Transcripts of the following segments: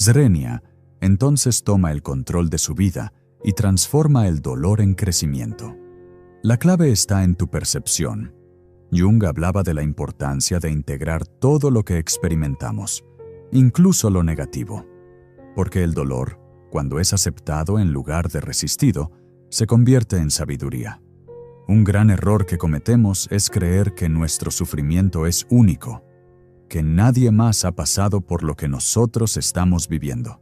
Zrenia entonces toma el control de su vida y transforma el dolor en crecimiento. La clave está en tu percepción. Jung hablaba de la importancia de integrar todo lo que experimentamos, incluso lo negativo, porque el dolor, cuando es aceptado en lugar de resistido, se convierte en sabiduría. Un gran error que cometemos es creer que nuestro sufrimiento es único, que nadie más ha pasado por lo que nosotros estamos viviendo.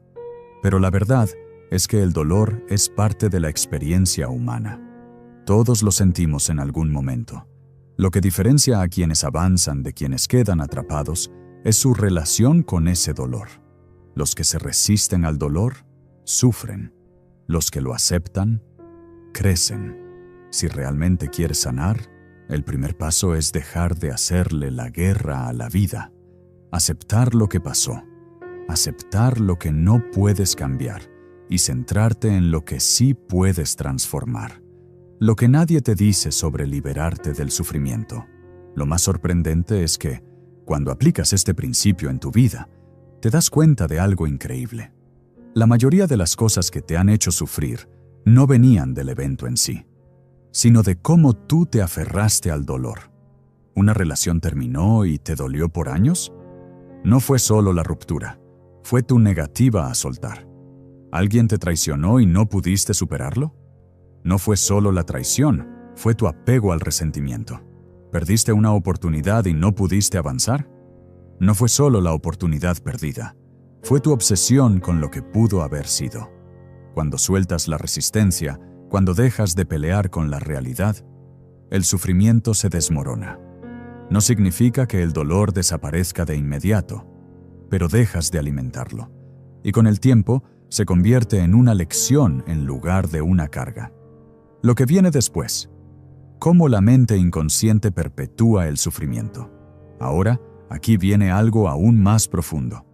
Pero la verdad es que el dolor es parte de la experiencia humana. Todos lo sentimos en algún momento. Lo que diferencia a quienes avanzan de quienes quedan atrapados es su relación con ese dolor. Los que se resisten al dolor, sufren. Los que lo aceptan, crecen. Si realmente quieres sanar, el primer paso es dejar de hacerle la guerra a la vida. Aceptar lo que pasó. Aceptar lo que no puedes cambiar y centrarte en lo que sí puedes transformar. Lo que nadie te dice sobre liberarte del sufrimiento. Lo más sorprendente es que, cuando aplicas este principio en tu vida, te das cuenta de algo increíble. La mayoría de las cosas que te han hecho sufrir no venían del evento en sí, sino de cómo tú te aferraste al dolor. ¿Una relación terminó y te dolió por años? No fue solo la ruptura, fue tu negativa a soltar. ¿Alguien te traicionó y no pudiste superarlo? No fue solo la traición, fue tu apego al resentimiento. ¿Perdiste una oportunidad y no pudiste avanzar? No fue solo la oportunidad perdida, fue tu obsesión con lo que pudo haber sido. Cuando sueltas la resistencia, cuando dejas de pelear con la realidad, el sufrimiento se desmorona. No significa que el dolor desaparezca de inmediato, pero dejas de alimentarlo, y con el tiempo se convierte en una lección en lugar de una carga. Lo que viene después, cómo la mente inconsciente perpetúa el sufrimiento. Ahora, aquí viene algo aún más profundo.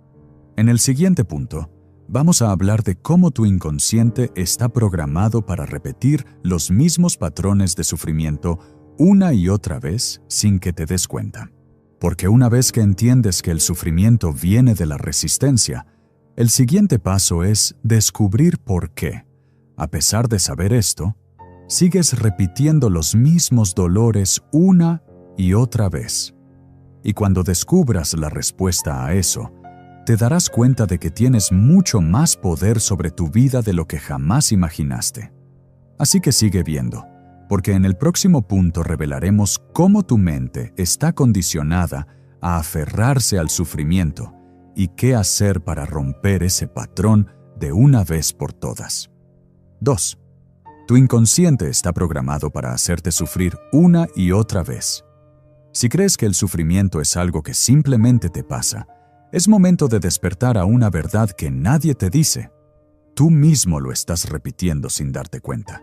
En el siguiente punto, vamos a hablar de cómo tu inconsciente está programado para repetir los mismos patrones de sufrimiento una y otra vez sin que te des cuenta. Porque una vez que entiendes que el sufrimiento viene de la resistencia, el siguiente paso es descubrir por qué, a pesar de saber esto, sigues repitiendo los mismos dolores una y otra vez. Y cuando descubras la respuesta a eso, te darás cuenta de que tienes mucho más poder sobre tu vida de lo que jamás imaginaste. Así que sigue viendo, porque en el próximo punto revelaremos cómo tu mente está condicionada a aferrarse al sufrimiento y qué hacer para romper ese patrón de una vez por todas. 2. Tu inconsciente está programado para hacerte sufrir una y otra vez. Si crees que el sufrimiento es algo que simplemente te pasa, es momento de despertar a una verdad que nadie te dice. Tú mismo lo estás repitiendo sin darte cuenta.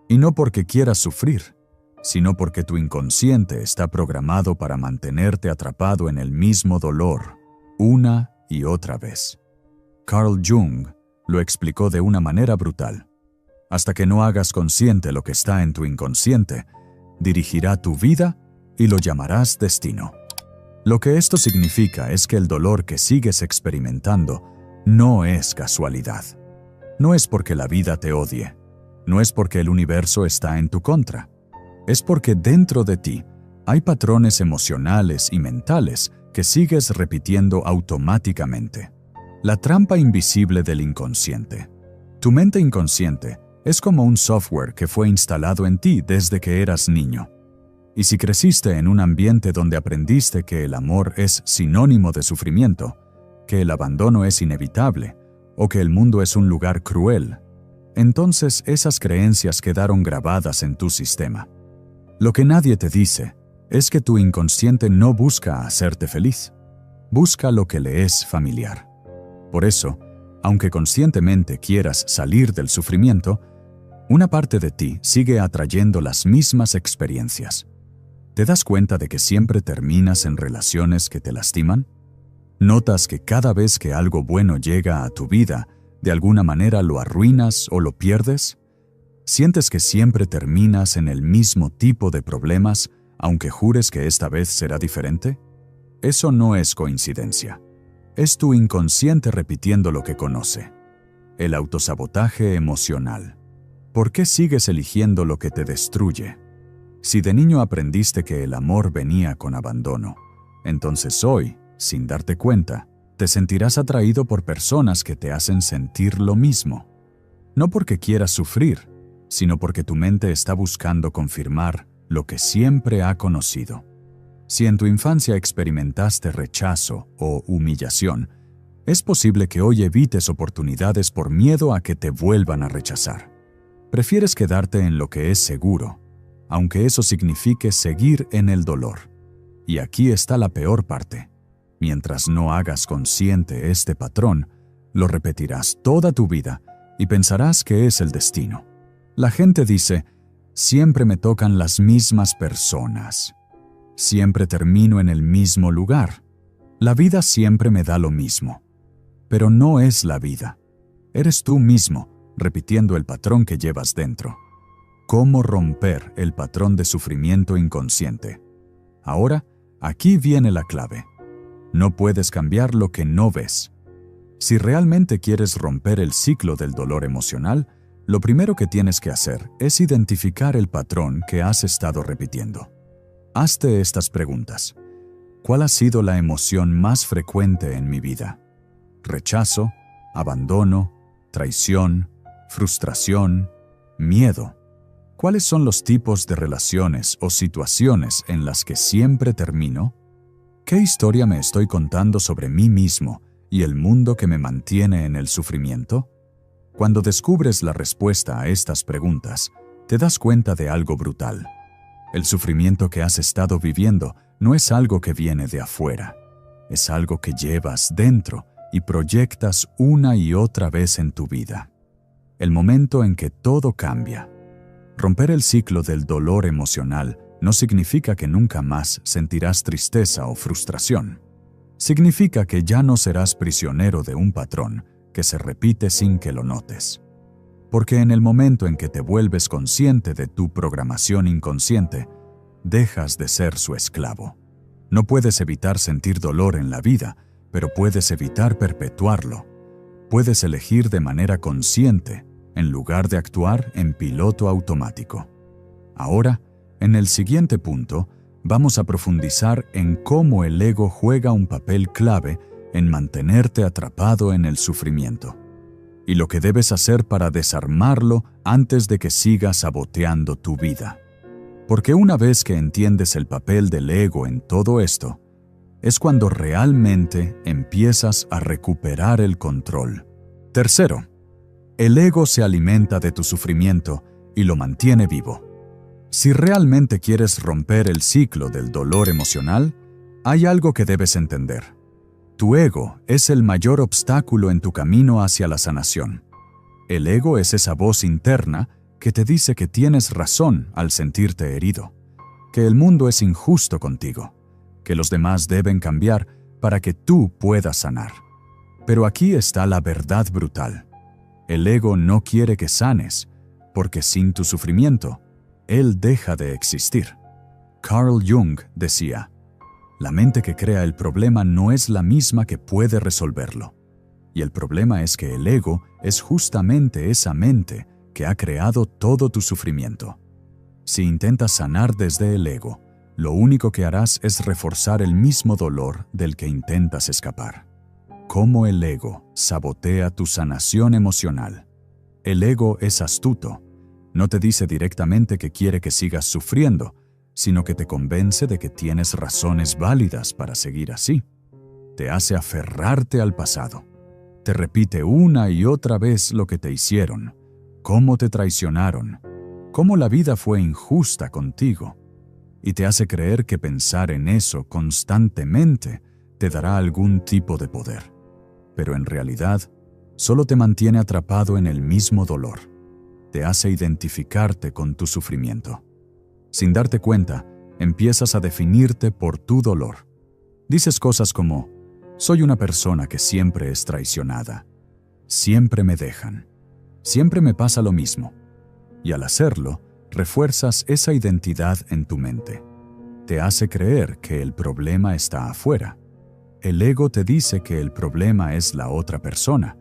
Y no porque quieras sufrir, sino porque tu inconsciente está programado para mantenerte atrapado en el mismo dolor, una y otra vez. Carl Jung lo explicó de una manera brutal. Hasta que no hagas consciente lo que está en tu inconsciente, dirigirá tu vida y lo llamarás destino. Lo que esto significa es que el dolor que sigues experimentando no es casualidad. No es porque la vida te odie, no es porque el universo está en tu contra. Es porque dentro de ti hay patrones emocionales y mentales que sigues repitiendo automáticamente. La trampa invisible del inconsciente. Tu mente inconsciente es como un software que fue instalado en ti desde que eras niño. Y si creciste en un ambiente donde aprendiste que el amor es sinónimo de sufrimiento, que el abandono es inevitable o que el mundo es un lugar cruel, entonces esas creencias quedaron grabadas en tu sistema. Lo que nadie te dice es que tu inconsciente no busca hacerte feliz, busca lo que le es familiar. Por eso, aunque conscientemente quieras salir del sufrimiento, una parte de ti sigue atrayendo las mismas experiencias. ¿Te das cuenta de que siempre terminas en relaciones que te lastiman? ¿Notas que cada vez que algo bueno llega a tu vida, de alguna manera lo arruinas o lo pierdes? ¿Sientes que siempre terminas en el mismo tipo de problemas, aunque jures que esta vez será diferente? Eso no es coincidencia. Es tu inconsciente repitiendo lo que conoce. El autosabotaje emocional. ¿Por qué sigues eligiendo lo que te destruye? Si de niño aprendiste que el amor venía con abandono, entonces hoy, sin darte cuenta, te sentirás atraído por personas que te hacen sentir lo mismo. No porque quieras sufrir, sino porque tu mente está buscando confirmar lo que siempre ha conocido. Si en tu infancia experimentaste rechazo o humillación, es posible que hoy evites oportunidades por miedo a que te vuelvan a rechazar. Prefieres quedarte en lo que es seguro, aunque eso signifique seguir en el dolor. Y aquí está la peor parte. Mientras no hagas consciente este patrón, lo repetirás toda tu vida y pensarás que es el destino. La gente dice, siempre me tocan las mismas personas. Siempre termino en el mismo lugar. La vida siempre me da lo mismo. Pero no es la vida. Eres tú mismo, repitiendo el patrón que llevas dentro. ¿Cómo romper el patrón de sufrimiento inconsciente? Ahora, aquí viene la clave. No puedes cambiar lo que no ves. Si realmente quieres romper el ciclo del dolor emocional, lo primero que tienes que hacer es identificar el patrón que has estado repitiendo. Hazte estas preguntas. ¿Cuál ha sido la emoción más frecuente en mi vida? ¿Rechazo, abandono, traición, frustración, miedo? ¿Cuáles son los tipos de relaciones o situaciones en las que siempre termino? ¿Qué historia me estoy contando sobre mí mismo y el mundo que me mantiene en el sufrimiento? Cuando descubres la respuesta a estas preguntas, te das cuenta de algo brutal. El sufrimiento que has estado viviendo no es algo que viene de afuera. Es algo que llevas dentro y proyectas una y otra vez en tu vida. El momento en que todo cambia. Romper el ciclo del dolor emocional no significa que nunca más sentirás tristeza o frustración. Significa que ya no serás prisionero de un patrón que se repite sin que lo notes. Porque en el momento en que te vuelves consciente de tu programación inconsciente, dejas de ser su esclavo. No puedes evitar sentir dolor en la vida, pero puedes evitar perpetuarlo. Puedes elegir de manera consciente, en lugar de actuar en piloto automático. Ahora, en el siguiente punto, vamos a profundizar en cómo el ego juega un papel clave en mantenerte atrapado en el sufrimiento, y lo que debes hacer para desarmarlo antes de que siga saboteando tu vida. Porque una vez que entiendes el papel del ego en todo esto, es cuando realmente empiezas a recuperar el control. Tercero, el ego se alimenta de tu sufrimiento y lo mantiene vivo. Si realmente quieres romper el ciclo del dolor emocional, hay algo que debes entender. Tu ego es el mayor obstáculo en tu camino hacia la sanación. El ego es esa voz interna que te dice que tienes razón al sentirte herido, que el mundo es injusto contigo, que los demás deben cambiar para que tú puedas sanar. Pero aquí está la verdad brutal. El ego no quiere que sanes, porque sin tu sufrimiento, él deja de existir. Carl Jung decía, la mente que crea el problema no es la misma que puede resolverlo. Y el problema es que el ego es justamente esa mente que ha creado todo tu sufrimiento. Si intentas sanar desde el ego, lo único que harás es reforzar el mismo dolor del que intentas escapar. ¿Cómo el ego sabotea tu sanación emocional? El ego es astuto. No te dice directamente que quiere que sigas sufriendo, sino que te convence de que tienes razones válidas para seguir así. Te hace aferrarte al pasado. Te repite una y otra vez lo que te hicieron, cómo te traicionaron, cómo la vida fue injusta contigo, y te hace creer que pensar en eso constantemente te dará algún tipo de poder. Pero en realidad, solo te mantiene atrapado en el mismo dolor. Te hace identificarte con tu sufrimiento. Sin darte cuenta, empiezas a definirte por tu dolor. Dices cosas como, soy una persona que siempre es traicionada. Siempre me dejan. Siempre me pasa lo mismo. Y al hacerlo, refuerzas esa identidad en tu mente. Te hace creer que el problema está afuera. el ego te dice que el problema es la otra persona,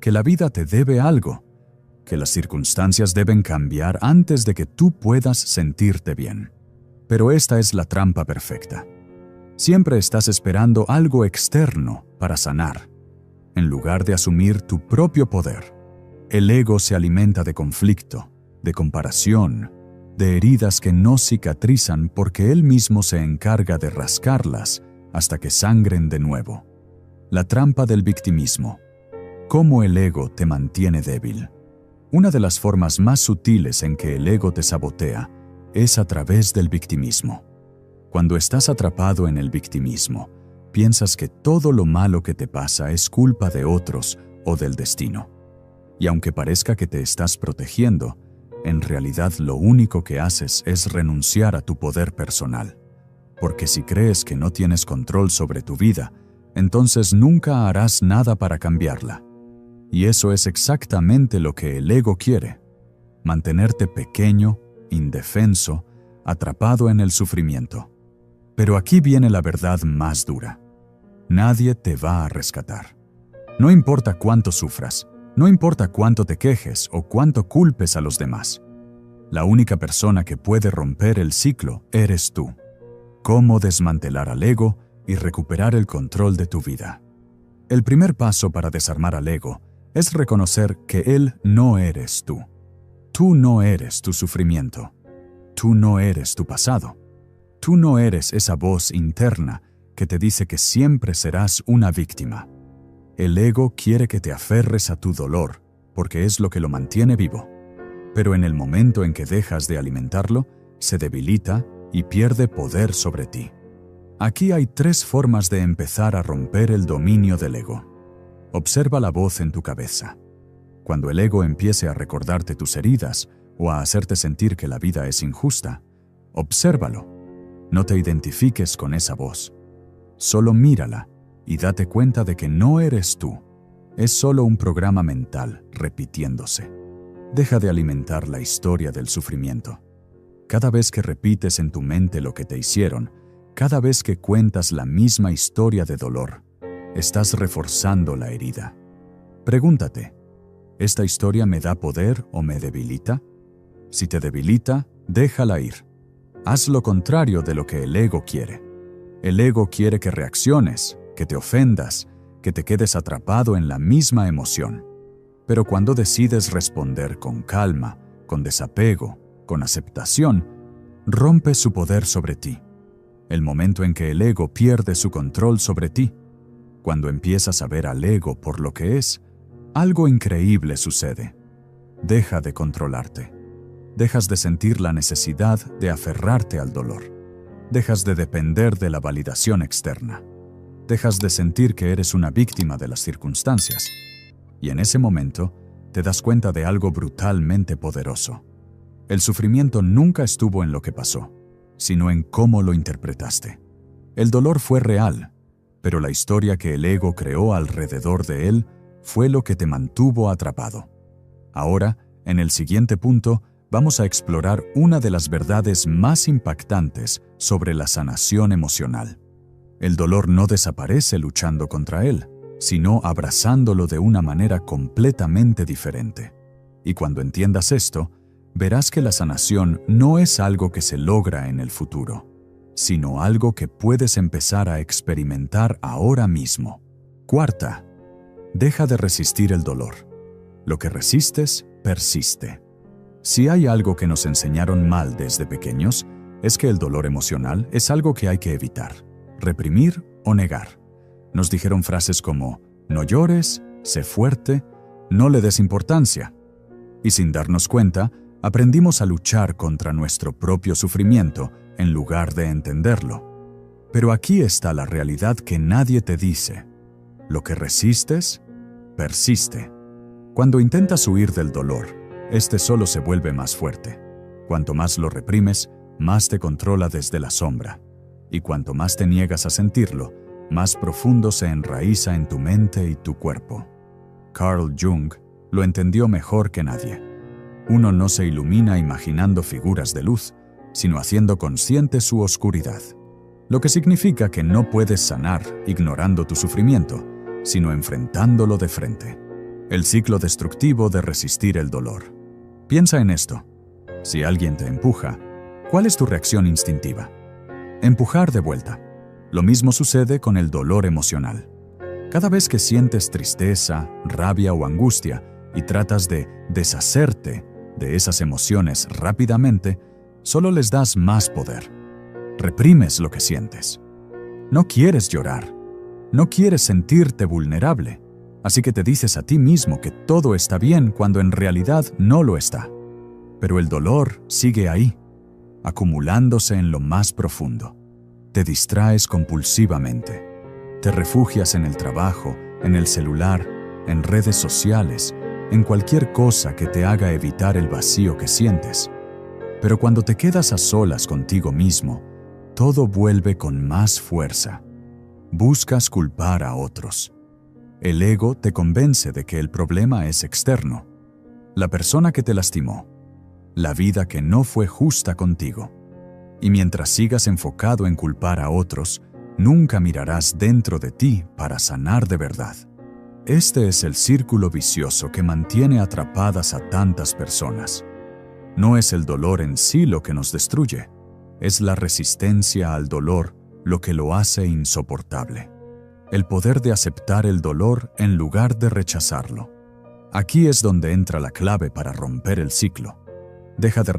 que la vida te debe algo, que las circunstancias deben cambiar antes de que tú puedas sentirte bien. Pero esta es la trampa perfecta. Siempre estás esperando algo externo para sanar, en lugar de asumir tu propio poder. El ego se alimenta de conflicto, de comparación, de heridas que no cicatrizan porque él mismo se encarga de rascarlas hasta que sangren de nuevo. La trampa del victimismo. ¿Cómo el ego te mantiene débil? Una de las formas más sutiles en que el ego te sabotea es a través del victimismo. Cuando estás atrapado en el victimismo, piensas que todo lo malo que te pasa es culpa de otros o del destino. Y aunque parezca que te estás protegiendo, en realidad lo único que haces es renunciar a tu poder personal. Porque si crees que no tienes control sobre tu vida, entonces nunca harás nada para cambiarla. Y eso es exactamente lo que el ego quiere: mantenerte pequeño, indefenso, atrapado en el sufrimiento. Pero aquí viene la verdad más dura. Nadie te va a rescatar. No importa cuánto sufras, no importa cuánto te quejes o cuánto culpes a los demás. La única persona que puede romper el ciclo eres tú. ¿Cómo desmantelar al ego y recuperar el control de tu vida? El primer paso para desarmar al ego es reconocer que él no eres tú. Tú no eres tu sufrimiento. Tú no eres tu pasado. Tú no eres esa voz interna que te dice que siempre serás una víctima. El ego quiere que te aferres a tu dolor, porque es lo que lo mantiene vivo. Pero en el momento en que dejas de alimentarlo, se debilita y pierde poder sobre ti. Aquí hay 3 formas de empezar a romper el dominio del ego. Observa la voz en tu cabeza. Cuando el ego empiece a recordarte tus heridas o a hacerte sentir que la vida es injusta, obsérvalo. No te identifiques con esa voz. Solo mírala y date cuenta de que no eres tú. Es solo un programa mental repitiéndose. Deja de alimentar la historia del sufrimiento. Cada vez que repites en tu mente lo que te hicieron, cada vez que cuentas la misma historia de dolor, estás reforzando la herida. Pregúntate, ¿esta historia me da poder o me debilita? Si te debilita, déjala ir. Haz lo contrario de lo que el ego quiere. El ego quiere que reacciones, que te ofendas, que te quedes atrapado en la misma emoción. Pero cuando decides responder con calma, con desapego, con aceptación, rompes su poder sobre ti. El momento en que el ego pierde su control sobre ti, cuando empiezas a ver al ego por lo que es, algo increíble sucede. Deja de controlarte. Dejas de sentir la necesidad de aferrarte al dolor. Dejas de depender de la validación externa. Dejas de sentir que eres una víctima de las circunstancias. Y en ese momento, te das cuenta de algo brutalmente poderoso. El sufrimiento nunca estuvo en lo que pasó, sino en cómo lo interpretaste. El dolor fue real, pero la historia que el ego creó alrededor de él fue lo que te mantuvo atrapado. Ahora, en el siguiente punto, vamos a explorar una de las verdades más impactantes sobre la sanación emocional. El dolor no desaparece luchando contra él, sino abrazándolo de una manera completamente diferente. Y cuando entiendas esto, verás que la sanación no es algo que se logra en el futuro, sino algo que puedes empezar a experimentar ahora mismo. Cuarta, deja de resistir el dolor. Lo que resistes, persiste. Si hay algo que nos enseñaron mal desde pequeños, es que el dolor emocional es algo que hay que evitar, reprimir o negar. Nos dijeron frases como, no llores, sé fuerte, no le des importancia. Y sin darnos cuenta, aprendimos a luchar contra nuestro propio sufrimiento en lugar de entenderlo. Pero aquí está la realidad que nadie te dice. Lo que resistes, persiste. Cuando intentas huir del dolor, este solo se vuelve más fuerte. Cuanto más lo reprimes, más te controla desde la sombra. Y cuanto más te niegas a sentirlo, más profundo se enraiza en tu mente y tu cuerpo. Carl Jung lo entendió mejor que nadie. Uno no se ilumina imaginando figuras de luz, sino haciendo consciente su oscuridad. lo que significa que no puedes sanar ignorando tu sufrimiento, sino enfrentándolo de frente. El ciclo destructivo de resistir el dolor. Piensa en esto. Si alguien te empuja, ¿cuál es tu reacción instintiva? Empujar de vuelta. Lo mismo sucede con el dolor emocional. Cada vez que sientes tristeza, rabia o angustia y tratas de deshacerte de esas emociones rápidamente, solo les das más poder. Reprimes lo que sientes. No quieres llorar. No quieres sentirte vulnerable. Así que te dices a ti mismo que todo está bien cuando en realidad no lo está. Pero el dolor sigue ahí, acumulándose en lo más profundo. Te distraes compulsivamente. Te refugias en el trabajo, en el celular, en redes sociales, en cualquier cosa que te haga evitar el vacío que sientes. Pero cuando te quedas a solas contigo mismo, todo vuelve con más fuerza. Buscas culpar a otros. El ego te convence de que el problema es externo. La persona que te lastimó. La vida que no fue justa contigo. Y mientras sigas enfocado en culpar a otros, nunca mirarás dentro de ti para sanar de verdad. Este es el círculo vicioso que mantiene atrapadas a tantas personas. No es el dolor en sí lo que nos destruye, es la resistencia al dolor lo que lo hace insoportable. El poder de aceptar el dolor en lugar de rechazarlo. Aquí es donde entra la clave para romper el ciclo. Deja de